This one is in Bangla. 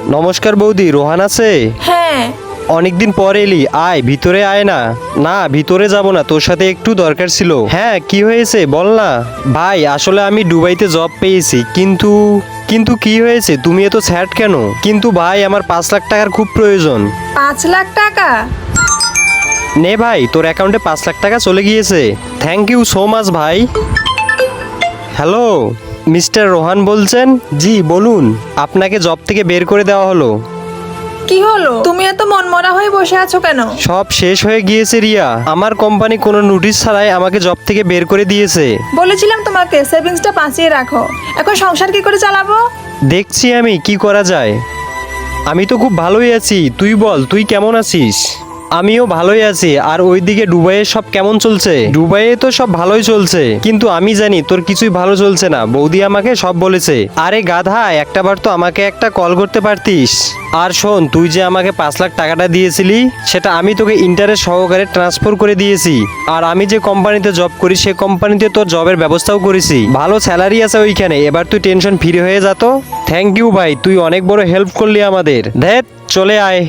নমস্কার বৌদি, রোহান আছে? হ্যাঁ। অনেকদিন পর এলি, আয় ভিতরে আয় না। না ভিতরে যাব না, তোর সাথে একটু দরকার ছিল। হ্যাঁ কি হয়েছে বল না। ভাই আসলে আমি দুবাইতে জব পেয়েছি, কিন্তু কিন্তু কি হয়েছে, তুমি এত স্যাড কেন? কিন্তু ভাই আমার 5 লাখ টাকার খুব প্রয়োজন। 5 লাখ টাকা? নে ভাই, তোর অ্যাকাউন্টে 5 লাখ টাকা চলে গিয়েছে। থ্যাংক ইউ সো মাচ ভাই। হ্যালো, মিস্টার রোহান বলছেন? জি বলুন। আপনাকে জব থেকে বের করে দেওয়া হলো। কি হলো, তুমি এত মনমরা হয়ে বসে আছো কেন? সব শেষ হয়ে গিয়েছে রিয়া, আমার কোম্পানি কোনো নোটিশ ছাড়াই আমাকে জব থেকে বের করে দিয়েছে। বলেছিলাম তোমাকে সেভিংসটা বাঁচিয়ে রাখো, এখন সংসার কি করে চালাবো? দেখছি আমি কি করা যায়। আমি তো খুব ভালোই আছি, তুই বল তুই কেমন আছিস? আমিও ভালোই আছি। আর ওইদিকে দুবাইয়ে সব কেমন চলছে? দুবাইয়ে তো সব ভালোই চলছে, কিন্তু আমি জানি তোর কিছুই ভালো চলছে না। বৌদি আমাকে সব বলেছে। আরে গাধা, একটাবার তো আমাকে একটা কল করতে পারতিস। আর শোন, তুই যে আমাকে 5 লাখ টাকাটা দিয়েছিলি, সেটা আমি তোকে ইন্টারেস্ট সহকারে ট্রান্সফার করে দিয়েছি। আর আমি যে কোম্পানিতে জব করি, সে কোম্পানিতে তোর জবের ব্যবস্থাও করেছি। ভালো স্যালারি আছে ওইখানে, এবার তুই টেনশন ফ্রি হয়ে যা তো। থ্যাংক ইউ ভাই, তুই অনেক বড় হেল্প করলি আমাদের। ধ্যাৎ, চলে আয়।